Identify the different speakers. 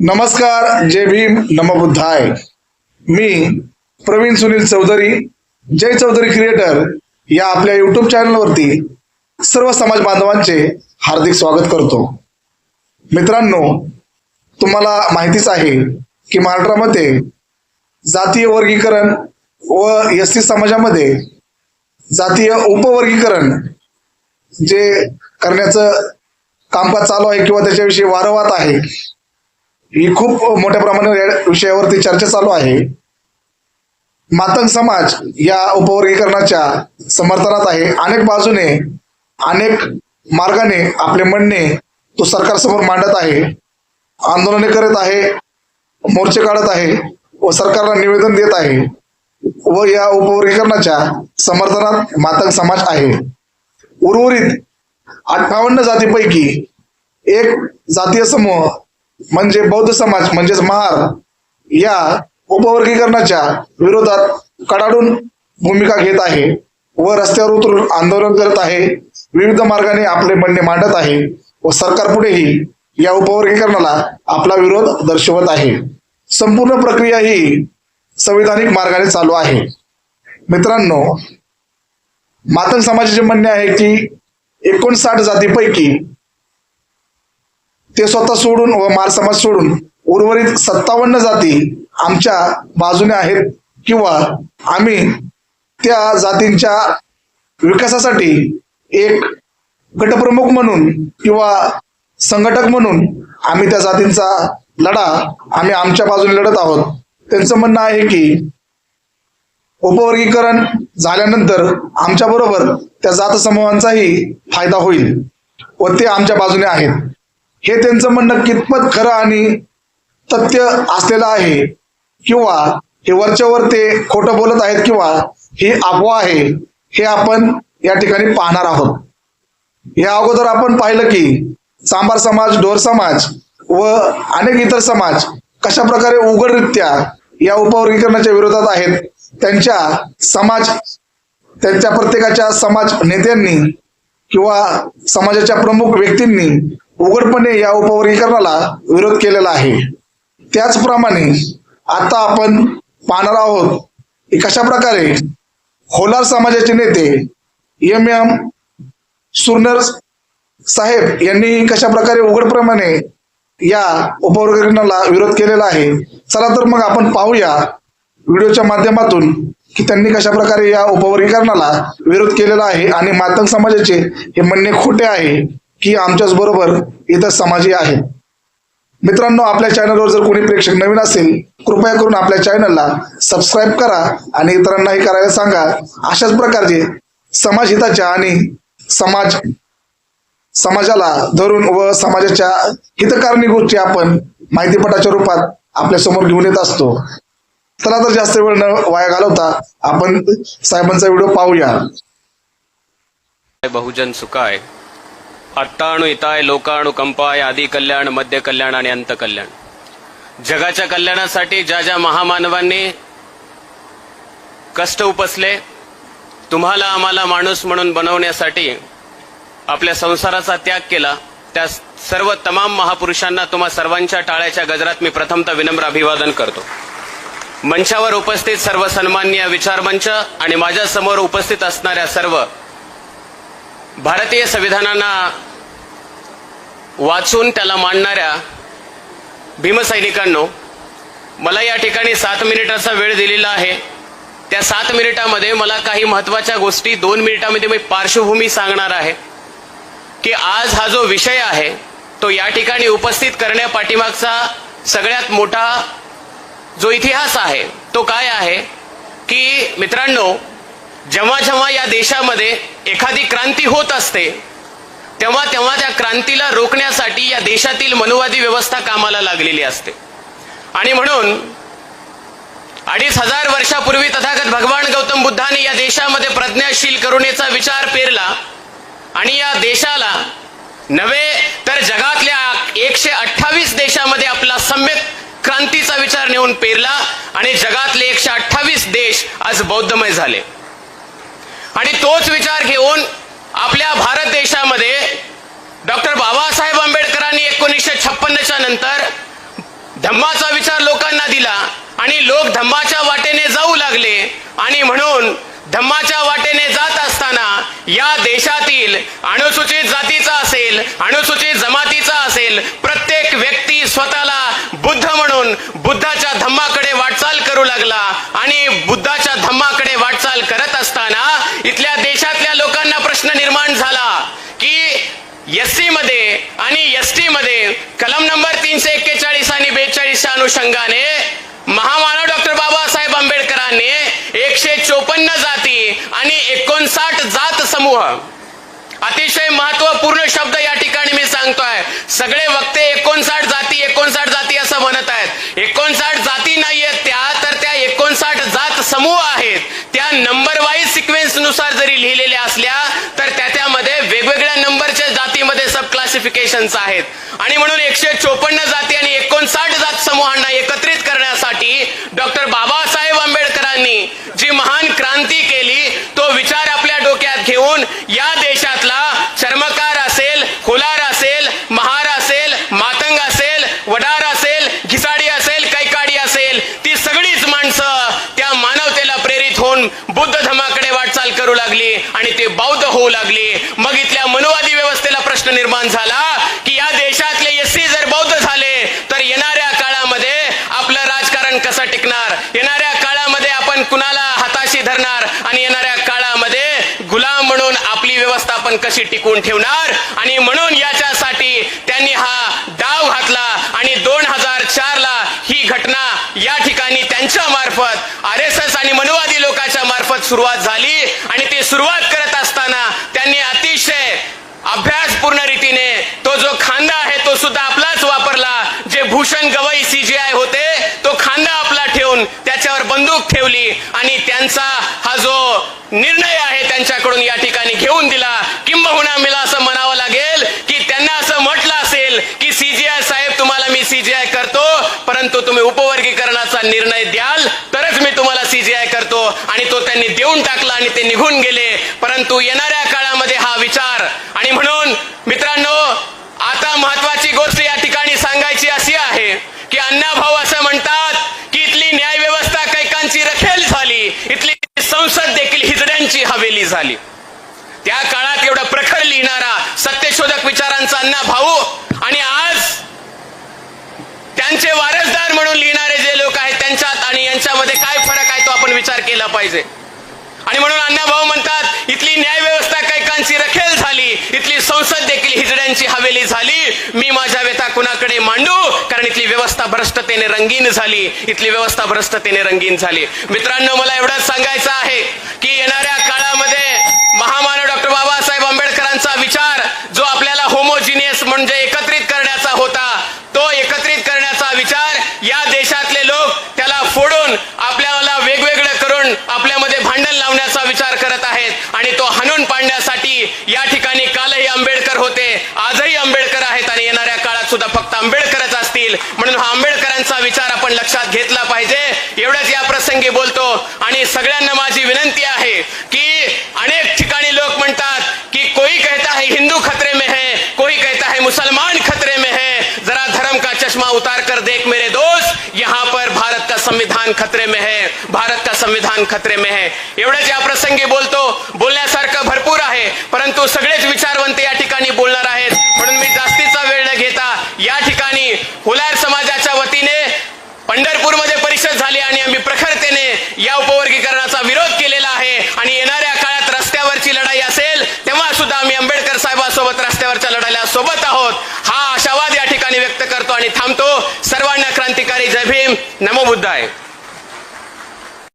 Speaker 1: नमस्कार, जय भीम, नमो बुद्धाय. मी प्रवीण सुनील चौधरी, जय चौधरी क्रिएटर या आपल्या युट्यूब चॅनलवरती सर्व समाज बांधवांचे हार्दिक स्वागत करतो. मित्रांनो, तुम्हाला माहितीच आहे की महाराष्ट्रामध्ये जातीय वर्गीकरण व एसटी समाजामध्ये जातीय उपवर्गीकरण जे करण्याचं कामकाज चालू आहे किंवा त्याच्याविषयी वारंवार आहे, ही खूप मोठ्या प्रमाणावर या विषयावरती चर्चा चालू आहे. मातंग समाज या उपवर्गीकरणाच्या समर्थनात आहे. अनेक बाजूने अनेक मार्गाने आपले म्हणणे तो सरकारसमोर मांडत आहे, आंदोलने करत आहे, मोर्चे काढत आहे व सरकारला निवेदन देत आहे व या उपवर्गीकरणाच्या समर्थनात मातंग समाज आहे. उर्वरित 58 जातीपैकी एक जातीय समूह म्हणजे बौद्ध समाज म्हणजेच महार या उपवर्गीकरणाच्या विरोधात कडाडून भूमिका घेत आहे व रस्त्यावर उतरून आंदोलन करत आहे, विविध मार्गाने आपले म्हणणे मांडत आहे व सरकारपुढेही या उपवर्गीकरणाला आपला विरोध दर्शवत आहे. संपूर्ण प्रक्रिया ही संविधानिक मार्गाने चालू आहे. मित्रांनो, मातंग समाजाचे म्हणणे आहे की 59 जातीपैकी ते स्वतः सोडून व मार समाज सोडून उर्वरित 57 जाती आमच्या बाजूने आहेत किंवा आम्ही त्या जातींच्या विकासासाठी एक गटप्रमुख म्हणून किंवा संघटक म्हणून आम्ही त्या जातींचा लढा आम्ही आमच्या बाजूने लढत आहोत. त्यांचं म्हणणं आहे की उपवर्गीकरण झाल्यानंतर आमच्या बरोबर त्या जात समूहांचाही फायदा होईल व ते आमच्या बाजूने आहेत. हे त्यांचं म्हणणं कितपत खरं आणि तथ्य असलेलं आहे किंवा हे वरच्यावर ते खोटं बोलत आहेत किंवा ही अफवा आहे, हे आपण या ठिकाणी पाहणार आहोत. या अगोदर आपण पाहिलं की चांभार समाज, ढोर समाज व अनेक इतर समाज कशा प्रकारे उघडरित्या या उपवर्गीकरणाच्या विरोधात आहेत. त्यांच्या प्रत्येकाच्या समाज नेत्यांनी किंवा समाजाच्या प्रमुख व्यक्तींनी उघडपणे या उपवर्गीकरणाला विरोध केलेला आहे. त्याचप्रमाणे आता आपण पाहणार आहोत की कशा प्रकारे होलार समाजाचे नेते MM सुरनर साहेब यांनी कशा प्रकारे उघडप्रमाणे या उपवर्गीकरणाला विरोध केलेला आहे. चला तर मग आपण पाहूया व्हिडिओच्या माध्यमातून की त्यांनी कशा प्रकारे या उपवर्गीकरणाला विरोध केलेला आहे आणि मातंग समाजाचे हे म्हणणे खोटे आहे की आमच्याच बरोबर इतर समाजही आहेत. मित्रांनो, आपल्या चॅनलवर जर कोणी प्रेक्षक नवीन असेल, कृपया करून आपल्या चॅनलला सबस्क्राईब करा आणि इतरांनाही करायला सांगा. अशाच प्रकारचे समाजहिताच्या आणि समाजाला धरून व समाजाच्या हितकारणी गोष्टी आपण माहितीपटाच्या रूपात आपल्या समोर घेऊन येत असतो. चला तर जास्त वेळ न वाया घालवता आपण साहेबांचा व्हिडिओ पाहूया.
Speaker 2: बहुजन सुखाय, अट्टाणु हिताय, लोकाणु कंपाय, आदी कल्याण, मध्य कल्याण आणि अंत कल्याण. जगाच्या कल्याणासाठी ज्या ज्या महामानवांनी कष्ट उपसले, तुम्हाला आम्हाला माणूस म्हणून बनवण्यासाठी आपल्या संसाराचा त्याग केला, त्या सर्व तमाम महापुरुषांना तुम्हा सर्वांच्या टाळ्याच्या गजरात मी प्रथमतः विनम्र अभिवादन करतो. मंचावर उपस्थित सर्व सन्माननीय विचारमंच आणि माझ्या समोर उपस्थित असणाऱ्या सर्व भारतीय संविधानांना वाचून त्याला मांडणाऱ्या भीमसैनिकांनो, मला या ठिकाणी 7 मिनिटाचा वेळ दिलेला आहे. त्या 7 मिनिटामध्ये मला काही महत्वाच्या गोष्टी 2 मिनिटांमध्ये मी पार्श्वभूमी सांगणार आहे की आज हा जो विषय आहे तो या ठिकाणी उपस्थित करण्यापाठीमागचा सगळ्यात मोठा जो इतिहास आहे तो काय आहे की मित्रांनो, जेव्हा जेव्हा या देशामध्ये एखादी क्रांती होत असते तेव्हा तेव्हा त्या क्रांतीला रोखण्यासाठी या देशातील मनुवादी व्यवस्था कामाला लागलेली असते. आणि म्हणून 2500 वर्षापूर्वी तथागत भगवान गौतम बुद्धांनी या देशामध्ये प्रज्ञाशील करुणेचा विचार पेरला आणि या देशाला नव्हे तर जगातल्या 128 देशामध्ये आपला सम्यक क्रांतीचा विचार नेऊन पेरला आणि जगातले 128 देश आज बौद्धमय झाले. आणि तोच विचार घेऊन आपल्या भारत देशामध्ये डॉक्टर बाबासाहेब आंबेडकरांनी 1956च्या नंतर धम्माचा विचार लोकांना दिला आणि लोक धम्माच्या वाटेने जाऊ लागले आणि म्हणून धम्माच्या वाटेने जात असताना या देशातील अनुसूचित जातीचा असेल, अनुसूचित जमातीचा असेल, प्रत्येक व्यक्ती स्वतःला बुद्ध म्हणून बुद्धाच्या धम्माकडे वाटचाल करू लागला आणि बुद्धाच्या धम्माकडे वाटचाल करत असताना इथल्या देशातल्या लोकांना प्रश्न निर्माण झाला की एससी मध्ये आणि एसटी मध्ये कलम नंबर 341 आणि 42 अनुषंगाने महामानव डॉक्टर बाबासाहेब आंबेडकरांनी 154 जाती आणि 59 जात समूह, अतिशय महत्वपूर्ण शब्द या ठिकाणी मी सांगतोय. सगळे वक्ते 59 जाती असं म्हणत आहेत. 59 जाती नाहीयेत त्या, तर त्या 59 जात समूह आहेत. त्या नंबर वाईज सिक्वेन्स नुसार जरी लिहिलेल्या असल्या तर त्यामध्ये वेगवेगळ्या नंबरच्या जातीमध्ये सब क्लासिफिकेशन्स आहेत आणि म्हणून 154 जाती आणि 59 जात समूहांना एकत्रित करण्यासाठी डॉक्टर बाबासाहेब आंबेडकरांनी जी महान क्रांती केली तो विचार आपल्या डोक्यात घेऊन या देशातला चर्मकार असेल, कोलार असेल, महार असेल, मातंग असेल, वडार असेल, घिसाडी असेल, कैकाडी असेल, ती सगळीच माणसं त्या मानवतेला प्रेरित होऊन बुद्ध धर्माकडे वाटचाल करू लागली आणि ते बौद्ध होऊ लागली. मग इथल्या मनुवादी व्यवस्थेला प्रश्न निर्माण झाला की या देशातले एससी जर बौद्ध झाले तर येणाऱ्या काळामध्ये आपलं राजकारण कसं टिकणार, येणाऱ्या काळामध्ये आपण कुणाला हाताशी धरणार आणि येणाऱ्या काळामध्ये गुलाम म्हणून आपली व्यवस्था आपण कशी टिकवून ठेवणार. आणि म्हणून याच्यासाठी त्यांनी हा डाव घातला आणि 2004 ला ही घटना या ठिकाणी त्यांच्या मार्फत RSS आणि मनुवादी लोकांच्या मार्फत सुरुवात झाली आणि ती सुरुवात करत असताना त्यांनी अतिशय अभ्यासपूर्ण रीतीने तो जो खांदा आहे तो सुद्धा आपलाच वापरला. जे भूषण गवई CGI होते तो खांदा आपला ठेवून त्याच्यावर बंदूक ठेवली आणि त्यांचा हा जो निर्णय आहे त्यांच्याकडून या ठिकाणी घेऊन दिला. किंबहुना मला असं म्हणावं लागेल की त्यांना असं म्हटलं असेल की CGI साहेब तुम्हाला मी CGI करतो, परंतु तुम्ही उपवर्गीकरणाचा निर्णय द्याल तरच मी तुम्हाला CGI करतो आणि तो त्यांनी देऊन टाकला आणि ते निघून गेले. परंतु येणाऱ्या काळामध्ये हा विचार आणि म्हणून मित्रांनो आता महत्वाची गोष्ट या ठिकाणी सांगायची अशी आहे की अण्णाभाऊ असं म्हणतात की इथली न्याय व्यवस्था कैकांची रखेल झाली, इथली संसद देखील हिजड्यांची हवेली झाली. त्या काळात एवढा प्रखर लिहिणारा सत्यशोधक विचारांचा अण्णाभाऊ आणि आज त्यांचे वारसदार म्हणून लिहिणारे जे लोक आहेत त्यांच्यात आणि यांच्यामध्ये काय फरक आहे तो आपण विचार केला पाहिजे. आणि म्हणून अण्णाभाऊ म्हणतात इथली न्याय व्यवस्था कैकांची रखेल झाली, इथली संसद देखील हिजड्यांची हवेली झाली. मी माझ्या व्यथा कुणाकडे मांडू, कारण इथली व्यवस्था भ्रष्टतेने रंगीन झाली, इथली व्यवस्था भ्रष्टतेने रंगीन झाली. मित्रांनो मला एवढंच सांगायचं आहे की येणाऱ्या काळामध्ये महामानव डॉक्टर बाबासाहेब आंबेडकरांचा विचार जो आपल्याला होमोजिनियस म्हणजे एकत्रित करण्याचा होता, तो एकत्रित करण्याचा विचार या देशातले लोक त्याला फोडून आपल्याला वेगवेगळं करून आपल्यामध्ये भांडण लावण्याचा विचार करत आहेत आणि तो हाणून पाडण्यासाठी या ठिकाणी कालही आंबेडकर होते, आजही आंबेडकर आहेत आणि येणाऱ्या काळात सुद्धा फक्त आंबेडकरच असतील. म्हणून हा आंबेडकरांचा विचार आपण लक्षात घेतला पाहिजे. एवढंच या प्रसंगी बोलतो आणि सगळ्यांना माझी विनंती आहे की अनेक ठिकाणी लोक म्हणतात की कोई कहता है हिंदू खतरे में है, कोई कहता है मुसलमान खतरे में है, जरा धर्म का चश्मा उतार कर देख मेरे दोस्त, यहाँ पर भारत का संविधान खतरे में है, भारत का संविधान खतरे में है. एवढंच या प्रसंगी बोलतो. बोलण्यासारखं भरपूर आहे परंतु सगळेच विचारवंत या ठिकाणी बोलणार आहेत म्हणून मी जास्तीचा वेळ न घेता या ठिकाणी हुलार समाजाच्या वतीने पंढरपूरमध्ये परिषद झाली आणि आम्ही प्रखरतेने या उपवर्गीकरणाचा विरोध केलेला आहे आणि येणाऱ्या काळात रस्त्यावरची लढाई असेल तेव्हा सुद्धा आम्ही आंबेडकर साहेबांसोबत रस्त्यावरच्या लढाईला सोबत आहोत. हा आशावाद या ठिकाणी व्यक्त करतो आणि थांबतो. सर्वांना क्रांतिकारी जय भीम, नमो बुद्धाय.